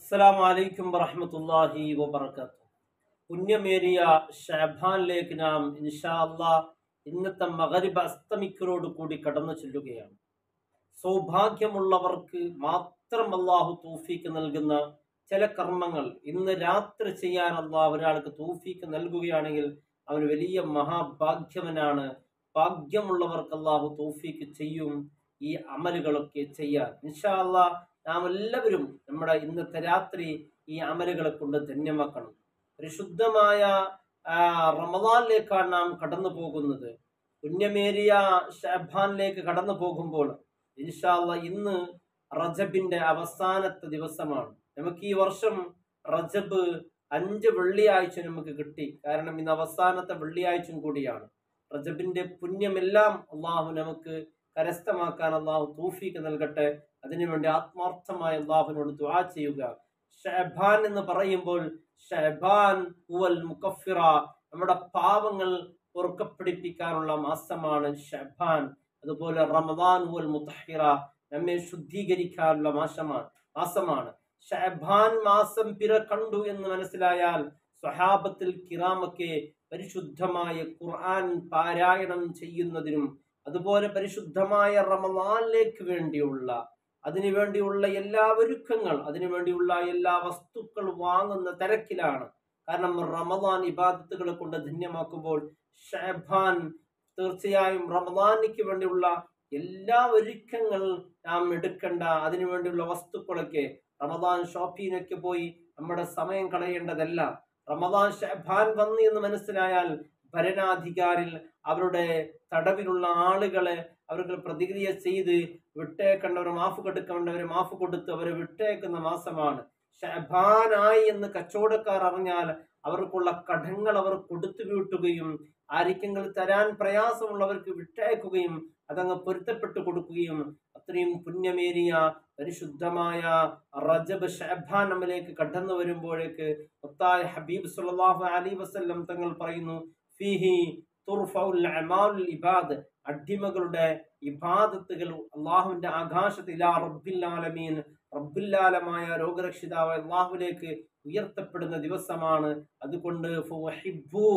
അസ്സലാമു അലൈക്കും വറഹ്മത്തുള്ളാഹി വബറകാതുഹു. പുണ്യമേറിയ ഷഅബാനിലേക്ക് നാം ഇൻഷാ അല്ലാഹ് ഇന്നത്തെ മഗ്‌രിബ് അസ്തമിക്കലോട് കൂടി കടന്നു ചെല്ലുകയാണ്. സൗഭാഗ്യമുള്ളവർക്ക് മാത്രം അല്ലാഹു തൗഫീക്ക് നൽകുന്ന ചില കർമ്മങ്ങൾ ഇന്ന് രാത്രി ചെയ്യാൻ അല്ലാഹു ഒരാൾക്ക് തൗഫീക്ക് നൽകുകയാണെങ്കിൽ അവൻ വലിയ മഹാഭാഗ്യവനാണ്. ഭാഗ്യമുള്ളവർക്ക് അല്ലാഹു തൗഫീക്ക് ചെയ്യും ഈ അമലുകളൊക്കെ ചെയ്യാൻ. ഇൻഷാ അല്ലാഹ് നാം എല്ലാവരും നമ്മുടെ ഇന്നത്തെ രാത്രി ഈ അമലുകളെ കൊണ്ട് ധന്യമാക്കണം. പരിശുദ്ധമായ റമദാനിലേക്കാണ് നാം കടന്നു പോകുന്നത്. പുണ്യമേറിയ ഷഅബാനിലേക്ക് കടന്നു പോകുമ്പോൾ ഇൻഷാ അല്ലാഹ് ഇന്ന് റജബിന്റെ അവസാനത്തെ ദിവസമാണ്. നമുക്ക് ഈ വർഷം റജബ് 5 വെള്ളിയാഴ്ച നമുക്ക് കിട്ടി. കാരണം ഇന്ന് അവസാനത്തെ വെള്ളിയാഴ്ചയും കൂടിയാണ്. റജബിന്റെ പുണ്യമെല്ലാം അള്ളാഹു നമുക്ക് കരസ്ഥമാക്കാൻ അള്ളാഹു തൗഫീക്ക് നൽകട്ടെ. അതിനുവേണ്ടി ആത്മാർത്ഥമായി അള്ളാഹുവിനോട് ദുആ ചെയ്യുക. ഷഅബാൻ എന്ന് പറയുമ്പോൾ ഷഅബാൻ ഹുവൽ മുകഫിറ, നമ്മുടെ പാവങ്ങൾ പൊറുക്കപ്പിടിപ്പിക്കാനുള്ള മാസമാണ് ഷഅബാൻ. അതുപോലെ റമദാൻ ഹുവൽ മുതഹിറ, നമ്മെ ശുദ്ധീകരിക്കാനുള്ള മാസമാണ്. ഷഅബാൻ മാസം പിറ കണ്ടു എന്ന് മനസ്സിലായാൽ സ്വഹാബത്തുൽ കിറാമൊക്കെ പരിശുദ്ധമായ ഖുർആൻ പാരായണം ചെയ്യുന്നതിനും അതുപോലെ പരിശുദ്ധമായ റമദാനിലേക്ക് വേണ്ടിയുള്ള അതിനുവേണ്ടിയുള്ള എല്ലാ ഒരുക്കങ്ങൾ, അതിനുവേണ്ടിയുള്ള എല്ലാ വസ്തുക്കൾ വാങ്ങുന്ന തിരക്കിലാണ്. കാരണം റമദാൻ ഇബാദത്തുകളെ കൊണ്ട് ധന്യമാക്കുമ്പോൾ ഷഅബാൻ തീർച്ചയായും റമദാനിക്ക് വേണ്ടിയുള്ള എല്ലാ ഒരുക്കങ്ങൾ നാം എടുക്കേണ്ട, അതിനുവേണ്ടിയുള്ള വസ്തുക്കളൊക്കെ റമദാൻ ഷോപ്പിങ്ങിനൊക്കെ പോയി നമ്മുടെ സമയം കളയേണ്ടതല്ല. റമദാൻ ഷഅബാൻ വന്നു എന്ന് മനസ്സിലായാൽ ഭരണാധികാരിൽ അവരുടെ തടവിലുള്ള ആളുകളെ അവർക്ക് പ്രതിക്രിയ ചെയ്ത് വിട്ടേക്കേണ്ടവർ മാഫ് കൊടുക്കേണ്ടവരെ മാഫ് കൊടുത്ത് അവരെ വിട്ടേക്കുന്ന മാസമാണ്. ഷഅബാനായി എന്ന് കച്ചവടക്കാർ അറിഞ്ഞാൽ അവർക്കുള്ള കടങ്ങൾ അവർ കൊടുത്തു വീട്ടുകയും ആർക്കെങ്കിലും തരാൻ പ്രയാസമുള്ളവർക്ക് വിട്ടേക്കുകയും അതങ്ങ് പൊരുത്തപ്പെട്ടു കൊടുക്കുകയും അത്രയും പുണ്യമേറിയ പരിശുദ്ധമായ റജബ് ഷഅബാൻ നമ്മിലേക്ക് കടന്നു വരുമ്പോഴേക്ക് മുത്തായ ഹബീബ് സല്ലല്ലാഹു അലൈഹി വസല്ലം തങ്ങൾ പറയുന്നു, ഫീഹി തുർഫഉൽ അമാലുൽ ഇബാദ്, അടിമകളുടെ ഇബാദത്തുകൾ അല്ലാഹുവിന്റെ ആകാശത്തിൽ ഇലാ റബ്ബിൽ ആലമീൻ, റബ്ബുൽ ആലമായ രോഗരക്ഷിതാവ് അല്ലാഹുവിലേക്ക് ഉയർത്തപ്പെടുന്ന ദിവസമാണ്. അതുകൊണ്ട് ഫവഹിബ്ബു,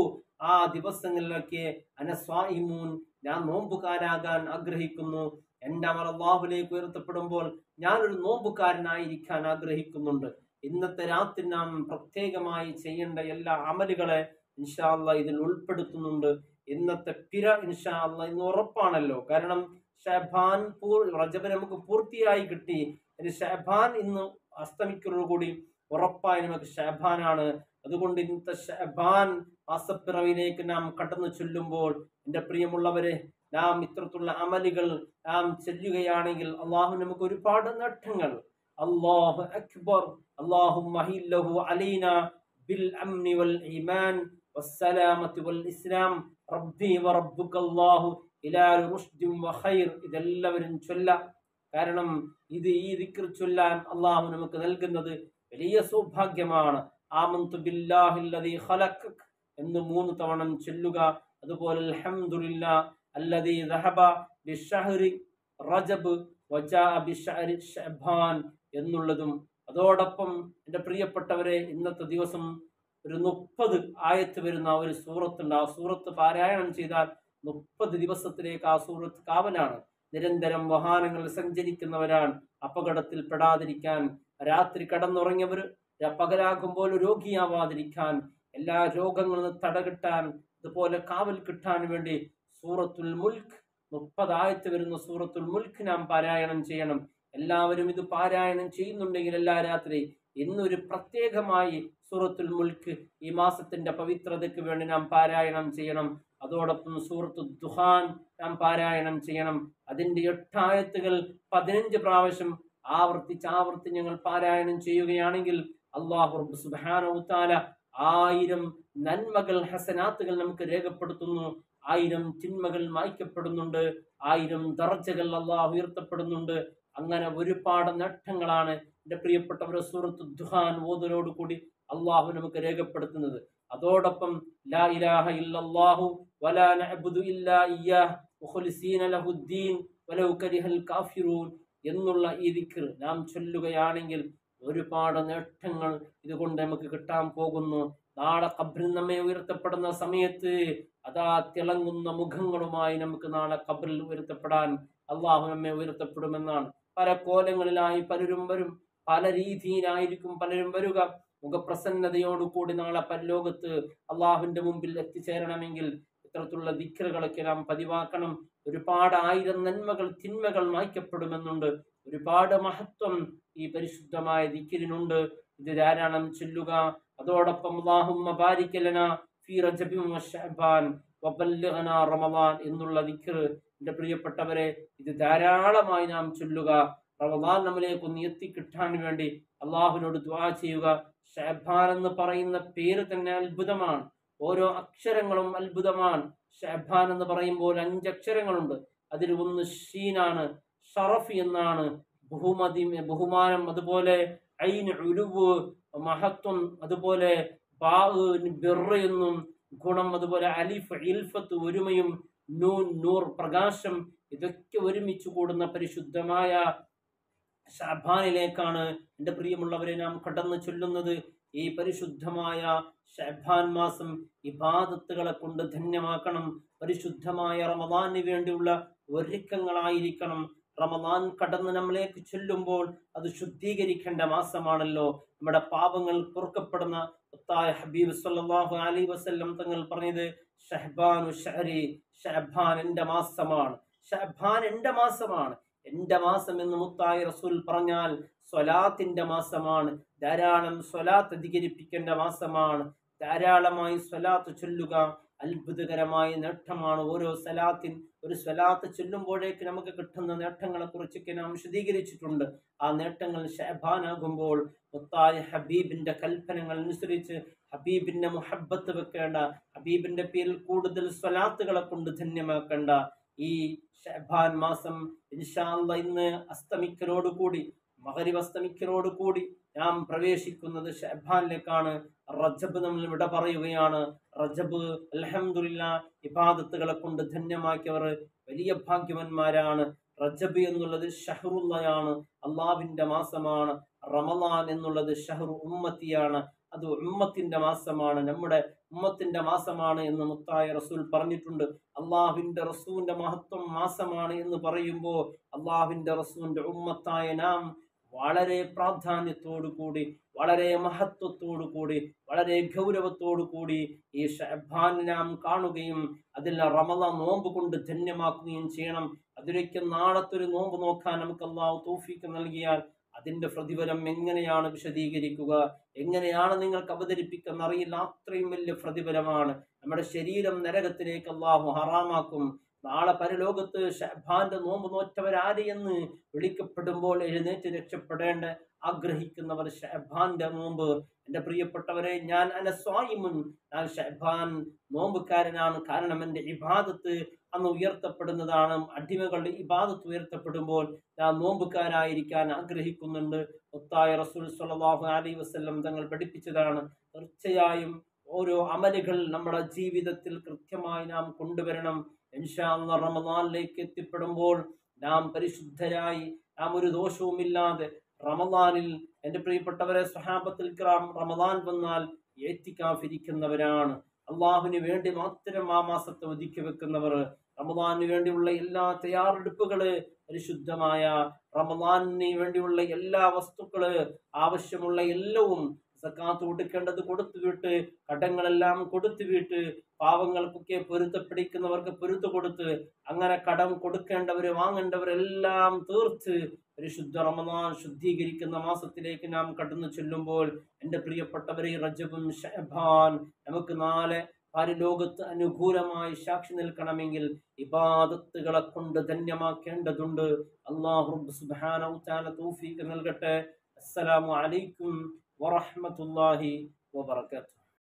ആ ദിവസങ്ങളിലൊക്കെ അനസ്വായിമൂൻ, ഞാൻ നോമ്പുകാരാകാൻ ആഗ്രഹിക്കുന്നു. എൻ്റെ അമൽ അല്ലാഹുവിലേക്ക് ഉയർത്തപ്പെടുമ്പോൾ ഞാനൊരു നോമ്പുകാരനായിരിക്കാൻ ആഗ്രഹിക്കുന്നുണ്ട്. ഇന്നത്തെ രാത്രി നാം പ്രത്യേകമായി ചെയ്യേണ്ട എല്ലാ അമലുകളെ ഇൻഷാ അല്ലാഹ് ഇതിൽ ഉൾപ്പെടുത്തുന്നുണ്ട്. ഇന്നത്തെ പിര ഇൻഷാ അല്ലാഹ് ഇന്ന് ഉറപ്പാണല്ലോ. കാരണം ഷഅബാൻ റജബ് നമുക്ക് പൂർത്തിയായി കിട്ടി. ഇനി ഷഅബാൻ ഇന്ന് അസ്തമിക്കുന്നതോടുകൂടി ഉറപ്പായി നമുക്ക് ഷഅബാനാണ്. അതുകൊണ്ട് ഇന്നത്തെ ഷഅബാൻ മാസപ്പിറവിലേക്ക് നാം കടന്നു ചെല്ലുമ്പോൾ എൻ്റെ പ്രിയമുള്ളവരെ, നാം ഇത്തരത്തിലുള്ള അമലുകൾ നാം ചെല്ലുകയാണെങ്കിൽ അള്ളാഹു നമുക്ക് ഒരുപാട് നേട്ടങ്ങൾ. അല്ലാഹു അക്ബർ. അല്ലാഹുമ്മ ഹില്ലഹു അലൈനാ ബിൽ അംനി വൽ ഈമാൻ വസ്സലാമത്തി വൽ ഇസ്ലാം റബ്ബി വറബ്ബുകല്ലാഹു ഇലാ റുഷ്ദിൻ വഖൈർ. ഇതെല്ലാവരും ചൊല്ല. കാരണം ഈ ദിക്ർ ചൊല്ലാൻ അള്ളാഹു നമുക്ക് നൽകുന്നത് വലിയ സൗഭാഗ്യമാണ്. ആമന്തു ബില്ലാഹില്ലദീ ഖലഖക എന്ന് 3 തവണ ചൊല്ലുക. അതുപോലെ അൽഹംദുലില്ലാഹ് അല്ലദീ ദഹബ ബിശ്ശഹരി റജബ് വജാഅ ബിശ്ശഹരി ശഅബാൻ എന്നുള്ളതും. അതോടൊപ്പം എൻ്റെ പ്രിയപ്പെട്ടവരെ, ഇന്നത്തെ ദിവസം ഒരു 30 ആയത്ത് വരുന്ന ഒരു സൂറത്തുണ്ട്. ആ സൂറത്ത് പാരായണം ചെയ്താൽ 30 ദിവസത്തിലേക്ക് ആ സൂറത്ത് കാവലാണ്. നിരന്തരം വാഹനങ്ങൾ സഞ്ചരിക്കുന്നവരാണ്, അപകടത്തിൽ പെടാതിരിക്കാൻ, രാത്രി കടന്നുറങ്ങിയവർ പകലാകുമ്പോൾ രോഗിയാവാതിരിക്കാൻ, എല്ലാ രോഗങ്ങളിൽ നിന്ന് തടകിട്ടാൻ, അതുപോലെ കാവൽ കിട്ടാൻ വേണ്ടി സൂറത്തുൽ മുൽക്ക് 30 ആയത്ത് വരുന്ന സൂറത്തുൽ മുൽക്ക് നാം പാരായണം ചെയ്യണം. എല്ലാവരും ഇത് പാരായണം ചെയ്യുന്നുണ്ടെങ്കിൽ എല്ലാ രാത്രി ഇന്നൊരു പ്രത്യേകമായി സൂറത്തുൽ മുൽക്ക് ഈ മാസത്തിന്റെ പവിത്രതയ്ക്ക് വേണ്ടി നാം പാരായണം ചെയ്യണം. അതോടൊപ്പം സൂറത്തു ദുഹാൻ നാം പാരായണം ചെയ്യണം. അതിന്റെ 8 ആയത്തുകൾ 15 പ്രാവശ്യം ആവർത്തിച്ച് ഞങ്ങൾ പാരായണം ചെയ്യുകയാണെങ്കിൽ അല്ലാഹു റബ്ബ് സുബ്ഹാനഹു വ തആല 1000 നന്മകൾ ഹസനാത്തുകൾ നമുക്ക് രേഖപ്പെടുത്തുന്നു. 1000 തിന്മകൾ മായ്ക്കപ്പെടുന്നുണ്ട്. 1000 ദർജകൾ അല്ലാഹു ഉയർത്തപ്പെടുന്നുണ്ട്. അങ്ങനെ ഒരുപാട് നേട്ടങ്ങളാണ് എൻ്റെ പ്രിയപ്പെട്ടവരെ സൂറത്തു ദുഹാൻ ഓതലോട് കൂടി അള്ളാഹു നമുക്ക് രേഖപ്പെടുത്തുന്നത്. അതോടൊപ്പം ലാ ഇലാഹ ഇല്ലല്ലാഹു വലാ നഅ്ബുദു ഇല്ലാ ഇയ്യാഹ് മുഖ്ലിസീന ലഹുദ്ദീൻ വലൗ കരിഹൽ കാഫിറൂൻ എന്നുള്ള ഈ ദിക്ർ നാം ചൊല്ലുകയാണെങ്കിൽ ഒരുപാട് നേട്ടങ്ങൾ ഇതുകൊണ്ട് നമുക്ക് കിട്ടാൻ പോകുന്നു. നാളെ ഖബറിൽ നമ്മെ ഉയർത്തപ്പെടുന്ന സമയത്ത് അതാ തിളങ്ങുന്ന മുഖങ്ങളുമായി നമുക്ക് നാളെ ഖബറിൽ ഉയർത്തപ്പെടാൻ അള്ളാഹു നമ്മെ ഉയർത്തപ്പെടുമെന്നാണ്. പല കോലങ്ങളിലായി പലരും വരും, പല രീതിയിലായിരിക്കും പലരും വരിക. മുഖപ്രസന്നതയോടുകൂടി നാളെ പരലോകത്ത് അള്ളാഹുവിന്റെ മുമ്പിൽ എത്തിച്ചേരണമെങ്കിൽ ഇത്തരത്തിലുള്ള ദിക്റുകളൊക്കെ നാം പതിവാക്കണം. ഒരുപാട് ആയിരം നന്മകൾ തിന്മകൾ മായ്ക്കപ്പെടുമെന്നുണ്ട്. ഒരുപാട് മഹത്വം ഈ പരിശുദ്ധമായ ദിക്റിനുണ്ട്. ഇത് ധാരാളം ചൊല്ലുക. അതോടൊപ്പം അല്ലാഹുമ്മ ബാരിക് ലനാ ഫീ റജബിൻ വശഅബാൻ വബല്ലിഗ്നാ റമളാൻ എന്നുള്ള ദിക്ർ എൻ്റെ പ്രിയപ്പെട്ടവരെ ഇത് ധാരാളമായി നാം ചൊല്ലുക. റമളാൻ നമ്മിലേക്ക് ഒന്ന് എത്തിക്കിട്ടാൻ വേണ്ടി അള്ളാഹുവിനോട് ദുആ ചെയ്യുക. ശഅബാൻ എന്ന് പറയുന്ന പേര് തന്നെ അത്ഭുതമാണ്. ഓരോ അക്ഷരങ്ങളും അത്ഭുതമാണ്. ശഅബാൻ എന്ന് പറയുമ്പോൾ 5 അക്ഷരങ്ങളുണ്ട്. അതിൽ ഒന്ന് ഷീനാണ്, ഷറഫ് എന്നാണ്, ബഹുമാനം, അതുപോലെ ഐൻ ഉലുവ് മഹത്വം, അതുപോലെ ബാ ബിർ എന്നും ഗുണം, അതുപോലെ അലിഫ് ഇൽഫത്ത് ഒരുമയും, നൂൻ നൂർ പ്രകാശം, ഇതൊക്കെ ഒരുമിച്ച് കൂടുന്ന പരിശുദ്ധമായ ശഅബാനിലേക്കാണ് എൻ്റെ പ്രിയമുള്ളവരെ നാം കടന്നു ചൊല്ലുന്നത്. ഈ പരിശുദ്ധമായ ശഅബാൻ മാസം ഇബാദത്തുകളെ കൊണ്ട് ധന്യമാക്കണം. പരിശുദ്ധമായ റമളാനിന് വേണ്ടിയുള്ള ഒരുക്കങ്ങളായിരിക്കണം. റമളാൻ കടന്ന് നമ്മളിലേക്ക് ചൊല്ലുമ്പോൾ അത് ശുദ്ധീകരിക്കേണ്ട മാസമാണല്ലോ. നമ്മുടെ പാപങ്ങൾ പൊറുക്കപ്പെടുന്ന മുത്തായ ഹബീബ് സല്ലല്ലാഹു അലൈഹി വസല്ലം തങ്ങൾ പറഞ്ഞത് ശഅബാനു ശഅരി, ശഅബാൻ എൻ്റെ മാസമാണ്, ശഅബാൻ എൻ്റെ മാസമാണ്. എൻ്റെ മാസം എന്ന് മുത്തായ റസൂൽ പറഞ്ഞാൽ സ്വലാത്തിന്റെ മാസമാണ്. ധാരാളം സ്വലാത്ത് അധികരിപ്പിക്കേണ്ട മാസമാണ്. ധാരാളമായി സ്വലാത്ത് ചൊല്ലുക. അത്ഭുതകരമായ നേട്ടമാണ് ഓരോ ഒരു സ്വലാത്ത് ചൊല്ലുമ്പോഴേക്ക് നമുക്ക് കിട്ടുന്ന നേട്ടങ്ങളെ കുറിച്ചൊക്കെ നാം വിശദീകരിച്ചിട്ടുണ്ട്. ആ നേട്ടങ്ങൾ ശഅബാനാകുമ്പോൾ മുത്തായ ഹബീബിന്റെ കൽപ്പനകൾ അനുസരിച്ച് ഹബീബിന്റെ മുഹബ്ബത്ത് വെക്കേണ്ട, ഹബീബിന്റെ പേരിൽ കൂടുതൽ സ്വലാത്തുകളെ കൊണ്ട് ധന്യമാക്കേണ്ട ഈ ശഅബാൻ മാസം ഇൻഷാ അല്ലാഹ് ഇന്ന് അസ്തമിക്കലോടുകൂടി, മഗ്രിബ് അസ്തമിക്കലോടുകൂടി നാം പ്രവേശിക്കുന്നത് ശഅബാനിലേക്കാണ്. റജബ് നമ്മൾ വിട പറയുകയാണ്. റജബ് അൽഹംദുലില്ലാഹ് ഇബാദത്തുകളെ കൊണ്ട് ധന്യമാക്കിയവർ വലിയ ഭാഗ്യവാന്മാരാണ്. റജബ് എന്നുള്ളത് ഷഹ്റുള്ളയാണ്, അള്ളാഹുവിന്റെ മാസമാണ്. റമളാൻ എന്നുള്ളത് ഷഹ്റു ഉമ്മത്തിയാണ്, അത് ഉമ്മത്തിന്റെ മാസമാണ്, നമ്മുടെ ഉമ്മത്തിന്റെ മാസമാണ് എന്ന് മുത്തായ റസൂൽ പറഞ്ഞിട്ടുണ്ട്. അള്ളാഹുവിന്റെ റസൂലിന്റെ മഹത്വം മാസമാണ് എന്ന് പറയുമ്പോൾ അള്ളാഹുവിന്റെ റസൂലിന്റെ ഉമ്മത്തായ നാം വളരെ പ്രാധാന്യത്തോടു കൂടി, വളരെ മഹത്വത്തോടു കൂടി, വളരെ ഗൗരവത്തോടു കൂടി ഈ ശഅബാൻ നാം കാണുകയും അതിൽ റമളാൻ നോമ്പ് കൊണ്ട് ധന്യമാക്കുകയും ചെയ്യണം. അതിലേക്ക് നാളത്തൊരു നോമ്പ് നോക്കാൻ നമുക്ക് അല്ലാഹു തൗഫീഖ് നൽകിയാൽ അതിന്റെ പ്രതിഫലം എങ്ങനെയാണ് വിശദീകരിക്കുക, എങ്ങനെയാണ് നിങ്ങൾക്ക് അവതരിപ്പിക്കുന്ന അറിയില്ല. അത്രയും വലിയ പ്രതിഫലമാണ്. നമ്മുടെ ശരീരം നരകത്തിലേക്ക് അല്ലാഹു ഹറാമാക്കും. നാളെ പരലോകത്ത് ശഅബാന്റെ നോമ്പ് നോറ്റവരാര് എന്ന് വിളിക്കപ്പെടുമ്പോൾ എഴുന്നേറ്റ് രക്ഷപ്പെടേണ്ട ആഗ്രഹിക്കുന്നവർ ശഅബാന്റെ നോമ്പ്. എൻ്റെ പ്രിയപ്പെട്ടവരെ, ഞാൻ അനസ്വായിമുൻ, ഞാൻ ശഅബാൻ നോമ്പുകാരനാണ്. കാരണം എൻ്റെ ഇബാദത്ത് അന്ന് ഉയർത്തപ്പെടുന്നതാണ്. അടിമകളുടെ ഇബാദത്ത് ഉയർത്തപ്പെടുമ്പോൾ ഞാൻ നോമ്പുകാരായിരിക്കാൻ ആഗ്രഹിക്കുന്നുണ്ട്. മുത്തായ റസൂൽ സ്വല്ലല്ലാഹു അലൈഹി വസല്ലം തങ്ങൾ പഠിപ്പിച്ചതാണ്. തീർച്ചയായും ഓരോ അമലുകൾ നമ്മുടെ ജീവിതത്തിൽ കൃത്യമായി നാം കൊണ്ടുവരണം. ഇൻഷാ അല്ലാഹ് റമളാനിലേക്ക് എത്തിപ്പെടുമ്പോൾ നാം പരിശുദ്ധരായി, നാം ഒരു ദോഷവുമില്ലാതെ റമളാനിൽ, എൻ്റെ പ്രിയപ്പെട്ടവരെ, സ്വഹാബത്തുൽ കിറാം റമളാൻ വന്നാൽ ഇഅ്തികാഫിരിക്കുന്നവരാണ്. അള്ളാഹുവിന് വേണ്ടി മാത്രം ആ മാസത്തെ ഒതുക്കി വെക്കുന്നവർ. റമളാനിന് വേണ്ടിയുള്ള എല്ലാ തയ്യാറെടുപ്പുകള്, പരിശുദ്ധമായ റമളാനിന് വേണ്ടിയുള്ള എല്ലാ വസ്തുക്കള്, ആവശ്യമുള്ള എല്ലാവും സക്കാത്ത് കൊടുക്കേണ്ടത് കൊടുത്തുവിട്ട്, കടങ്ങളെല്ലാം കൊടുത്തുവിട്ട്, പാവങ്ങൾക്കൊക്കെ പൊരുത്തപ്പിടിക്കുന്നവർക്ക് പൊരുത്തു കൊടുത്ത്, അങ്ങനെ കടം കൊടുക്കേണ്ടവര് വാങ്ങേണ്ടവരെല്ലാം തീർത്ത് പരിശുദ്ധ റമളാൻ ശുദ്ധീകരിക്കുന്ന മാസത്തിലേക്ക് നാം കടന്നു ചെല്ലുമ്പോൾ എൻ്റെ പ്രിയപ്പെട്ടവരെ, റജബും ശഅബാൻ നമുക്ക് നാളെ പരലോകത്ത് അനുകൂലമായി സാക്ഷി നിൽക്കണമെങ്കിൽ ഇബാദത്തുകളെ കൊണ്ട് ധന്യമാക്കേണ്ടതുണ്ട്. അല്ലാഹു സുബ്ഹാനഹു വ തആല തൗഫീഖ് നൽകട്ടെ. അസ്സലാമു അലൈക്കും വറഹ്മത്തുള്ളാഹി വബറകാതുഹു.